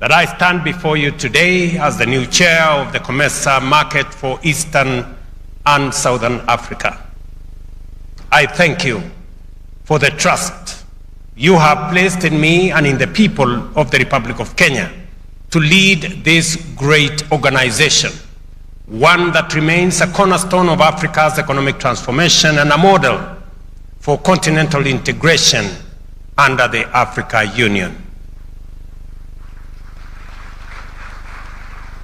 that I stand before you today as the new chair of the COMESA market for Eastern and Southern Africa. I thank you for the trust you have placed in me and in the people of the Republic of Kenya to lead this great organization, one that remains a cornerstone of Africa's economic transformation and a model for continental integration under the Africa Union.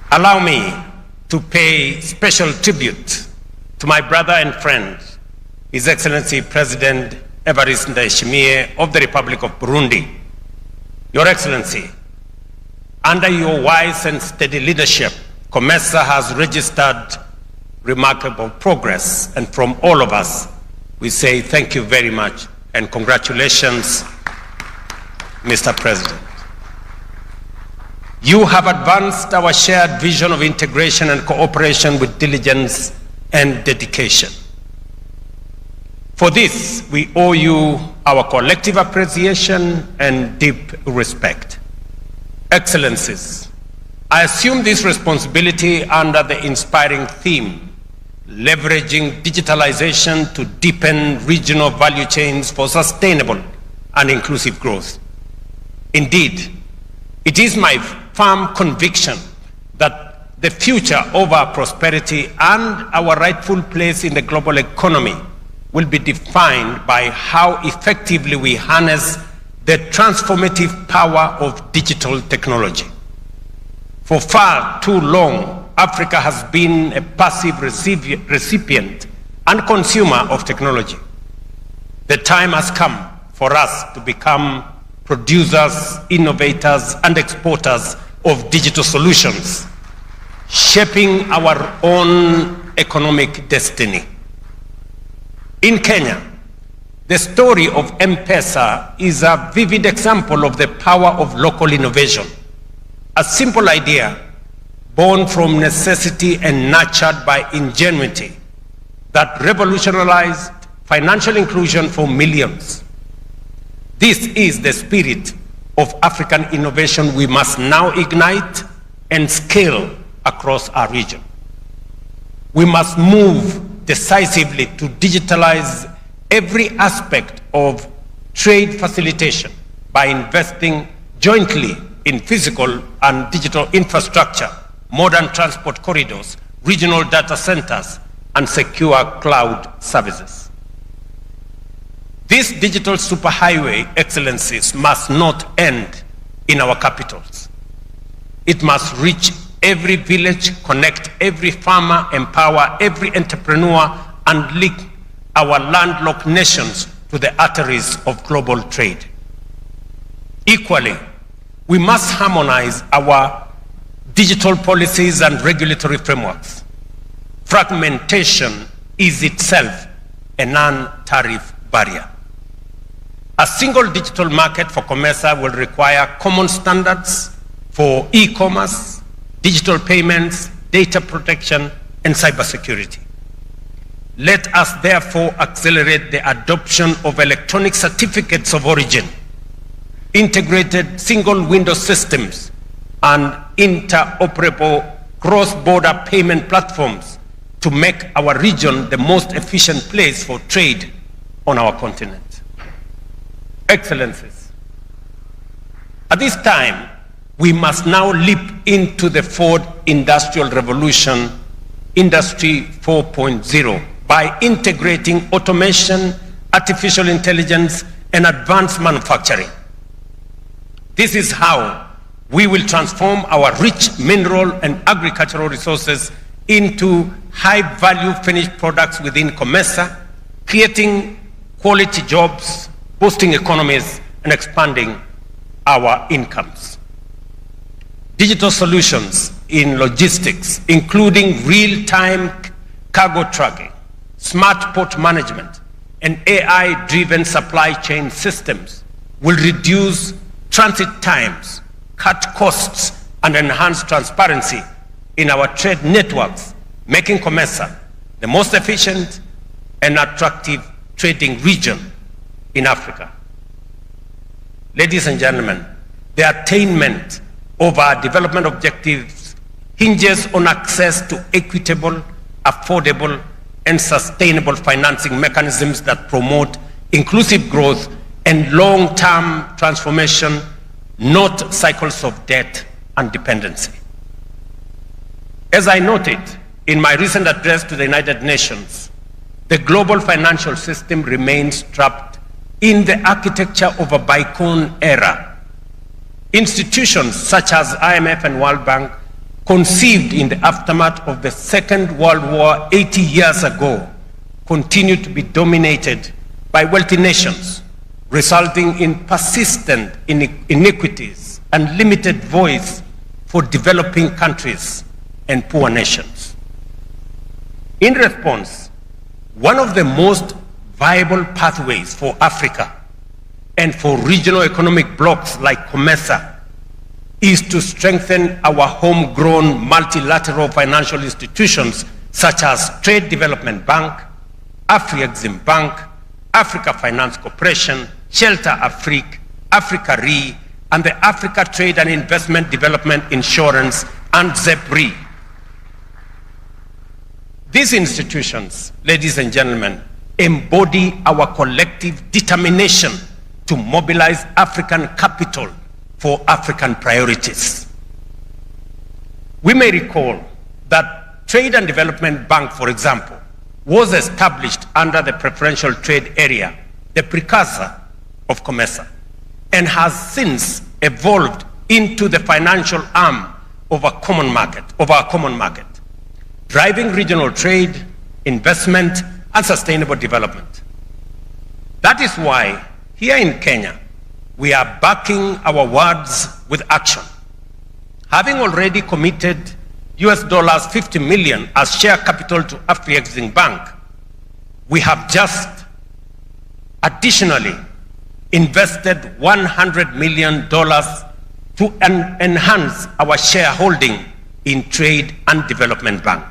Allow me to pay special tribute to my brother and friend, His Excellency President Evariste Ndayishimiye of the Republic of Burundi. Your Excellency, under your wise and steady leadership, COMESA has registered remarkable progress, and from all of us, we say thank you very much and congratulations, Mr. President. You have advanced our shared vision of integration and cooperation with diligence and dedication. For this, we owe you our collective appreciation and deep respect. Excellencies, I assume this responsibility under the inspiring theme, leveraging digitalization to deepen regional value chains for sustainable and inclusive growth. Indeed, it is my firm conviction that the future of our prosperity and our rightful place in the global economy will be defined by how effectively we harness the transformative power of digital technology. For far too long, Africa has been a passive recipient and consumer of technology. The time has come for us to become producers, innovators, and exporters of digital solutions, shaping our own economic destiny. In Kenya, the story of M-Pesa is a vivid example of the power of local innovation. A simple idea born from necessity and nurtured by ingenuity that revolutionized financial inclusion for millions. This is the spirit of African innovation we must now ignite and scale across our region. We must move decisively to digitalize every aspect of trade facilitation by investing jointly in physical and digital infrastructure, modern transport corridors, regional data centers, and secure cloud services. These digital superhighway excellencies must not end in our capitals. It must reach every village, connect every farmer, empower every entrepreneur, and link our landlocked nations to the arteries of global trade. Equally, we must harmonize our digital policies and regulatory frameworks. Fragmentation is itself a non-tariff barrier. A single digital market for COMESA will require common standards for e-commerce, digital payments, data protection, and cybersecurity. Let us therefore accelerate the adoption of electronic certificates of origin, integrated single window systems, and interoperable cross-border payment platforms to make our region the most efficient place for trade on our continent. Excellencies, at this time, we must now leap into the fourth industrial revolution, Industry 4.0, by integrating automation, artificial intelligence, and advanced manufacturing. This is how we will transform our rich mineral and agricultural resources into high-value finished products within COMESA, creating quality jobs, boosting economies, and expanding our incomes. Digital solutions in logistics, including real-time cargo tracking, smart port management, and AI-driven supply chain systems will reduce transit times, cut costs, and enhance transparency in our trade networks, making COMESA the most efficient and attractive trading region in Africa. Ladies and gentlemen, the attainment of our development objectives hinges on access to equitable, affordable, and sustainable financing mechanisms that promote inclusive growth and long-term transformation, not cycles of debt and dependency. As I noted in my recent address to the United Nations, the global financial system remains trapped in the architecture of a bygone era. Institutions such as IMF and World Bank, conceived in the aftermath of the Second World War 80 years ago, continue to be dominated by wealthy nations, resulting in persistent inequities and limited voice for developing countries and poor nations. In response, one of the most viable pathways for Africa and for regional economic blocs like COMESA is to strengthen our homegrown multilateral financial institutions such as Trade Development Bank, Afrexim Bank, Africa Finance Corporation, Shelter Afrique, Africa Re, and the Africa Trade and Investment Development Insurance and ZEP-RE. These institutions, ladies and gentlemen, embody our collective determination to mobilize African capital for African priorities. We may recall that Trade and Development Bank, for example, was established under the preferential trade area, the precursor of COMESA, and has since evolved into the financial arm of our common market, driving regional trade, investment, and sustainable development. That is why here in Kenya, we are backing our words with action. Having already committed $50 million as share capital to Afrexim Bank, we have just additionally invested $100 million to enhance our shareholding in Trade and Development Bank.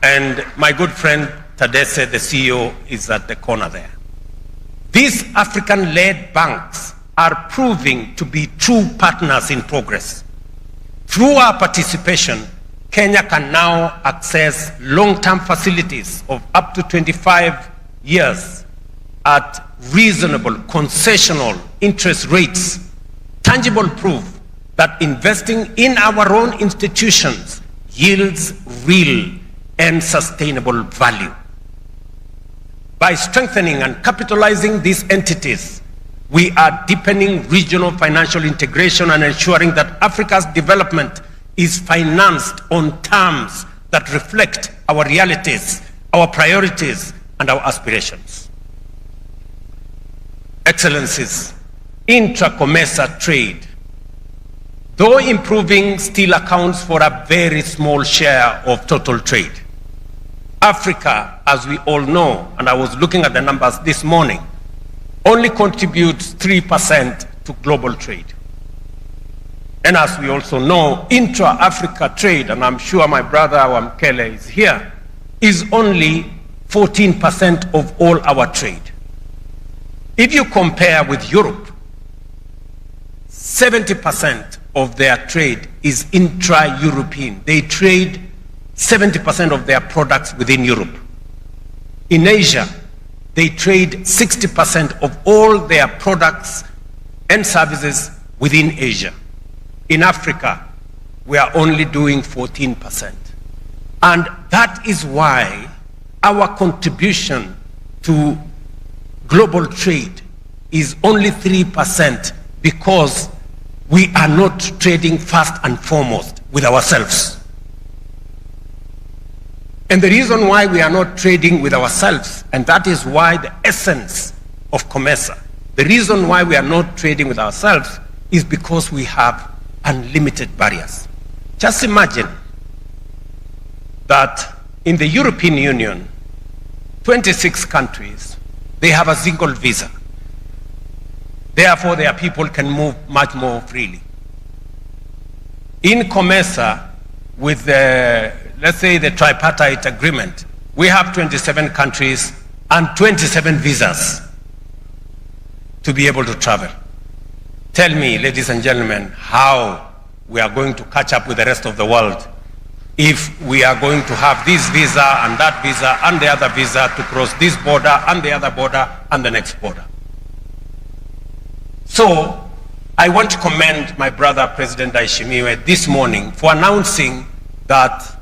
And my good friend Tadesse, the CEO, is at the corner there. These African-led banks are proving to be true partners in progress. Through our participation, Kenya can now access long-term facilities of up to 25 years at reasonable concessional interest rates, tangible proof that investing in our own institutions yields real and sustainable value. By strengthening and capitalizing these entities, we are deepening regional financial integration and ensuring that Africa's development is financed on terms that reflect our realities, our priorities, and our aspirations. Excellencies, intra-COMESA trade, though improving, still accounts for a very small share of total trade. Africa, as we all know, and I was looking at the numbers this morning, only contributes 3% to global trade. And as we also know, intra-Africa trade, and I'm sure my brother Wamkele is here, is only 14% of all our trade. If you compare with Europe, 70% of their trade is intra-European. They trade 70% of their products within Europe. In Asia, they trade 60% of all their products and services within Asia. In Africa, we are only doing 14%. And that is why our contribution to global trade is only 3%, because we are not trading first and foremost with ourselves. And the reason why we are not trading with ourselves, and that is why the essence of COMESA, the reason why we are not trading with ourselves is because we have unlimited barriers. Just imagine that in the European Union, 26 countries, they have a single visa. Therefore, their people can move much more freely. In COMESA, with the, let's say, the tripartite agreement, we have 27 countries and 27 visas to be able to travel. Tell me, ladies and gentlemen, how we are going to catch up with the rest of the world if we are going to have this visa and that visa and the other visa to cross this border and the other border and the next border. So I want to commend my brother, President Ndayishimiye, this morning for announcing that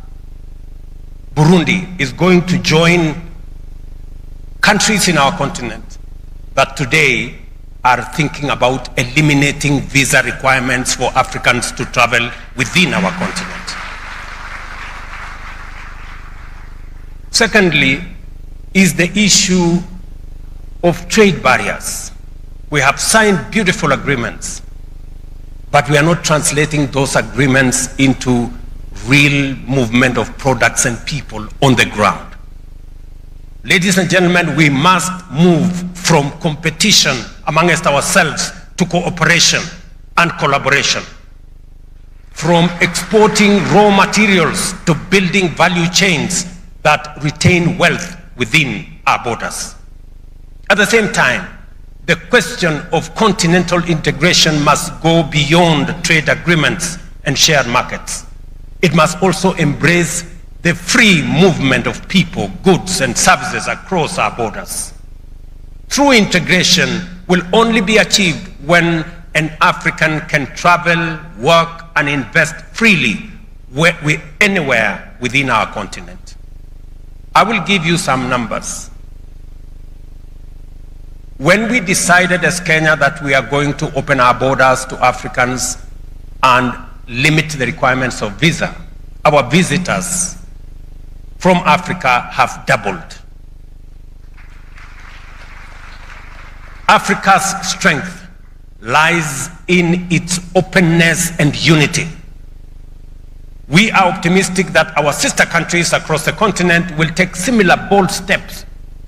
Burundi is going to join countries in our continent that today are thinking about eliminating visa requirements for Africans to travel within our continent. Secondly, is the issue of trade barriers. We have signed beautiful agreements, but we are not translating those agreements into real movement of products and people on the ground. Ladies and gentlemen, we must move from competition amongst ourselves to cooperation and collaboration. From exporting raw materials to building value chains that retain wealth within our borders. At the same time, the question of continental integration must go beyond trade agreements and shared markets. It must also embrace the free movement of people, goods, and services across our borders. True integration will only be achieved when an African can travel, work, and invest freely anywhere within our continent. I will give you some numbers. When we decided as Kenya that we are going to open our borders to Africans and limit the requirements of visa, our visitors from Africa have doubled. Africa's strength lies in its openness and unity. We are optimistic that our sister countries across the continent will take similar bold steps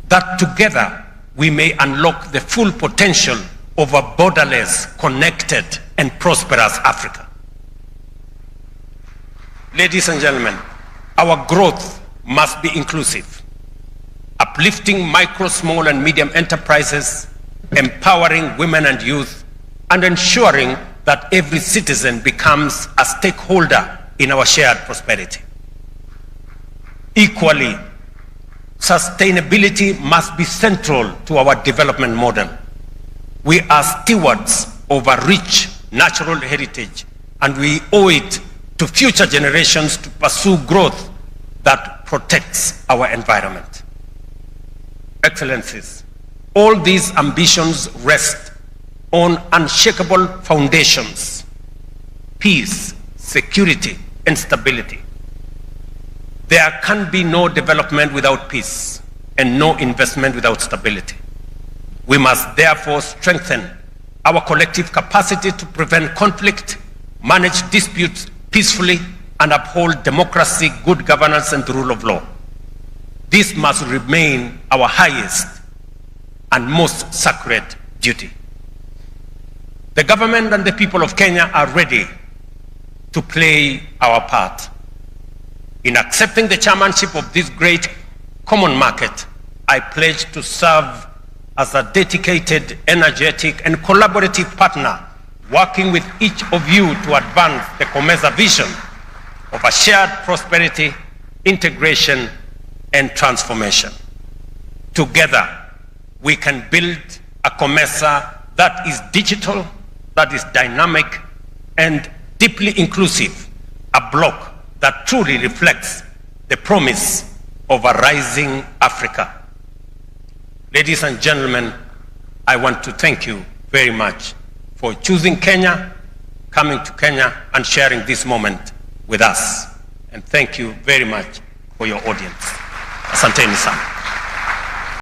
that together we may unlock the full potential of a borderless, connected, and prosperous Africa. Ladies and gentlemen, our growth must be inclusive, uplifting micro, small, and medium enterprises, empowering women and youth, and ensuring that every citizen becomes a stakeholder in our shared prosperity. Equally, sustainability must be central to our development model. We are stewards of a rich natural heritage, and we owe it to future generations to pursue growth that protects our environment. Excellencies, all these ambitions rest on unshakable foundations: peace, security, and stability. There can be no development without peace and no investment without stability. We must therefore strengthen our collective capacity to prevent conflict, manage disputes peacefully, and uphold democracy, good governance, and the rule of law. This must remain our highest and most sacred duty. The government and the people of Kenya are ready to play our part. In accepting the chairmanship of this great common market, I pledge to serve as a dedicated, energetic, and collaborative partner, working with each of you to advance the COMESA vision of a shared prosperity, integration, and transformation. Together, we can build a COMESA that is digital, that is dynamic, and deeply inclusive, a bloc that truly reflects the promise of a rising Africa. Ladies and gentlemen, I want to thank you very much for choosing Kenya, coming to Kenya, and sharing this moment with us. And thank you very much for your audience. Asanteni sana.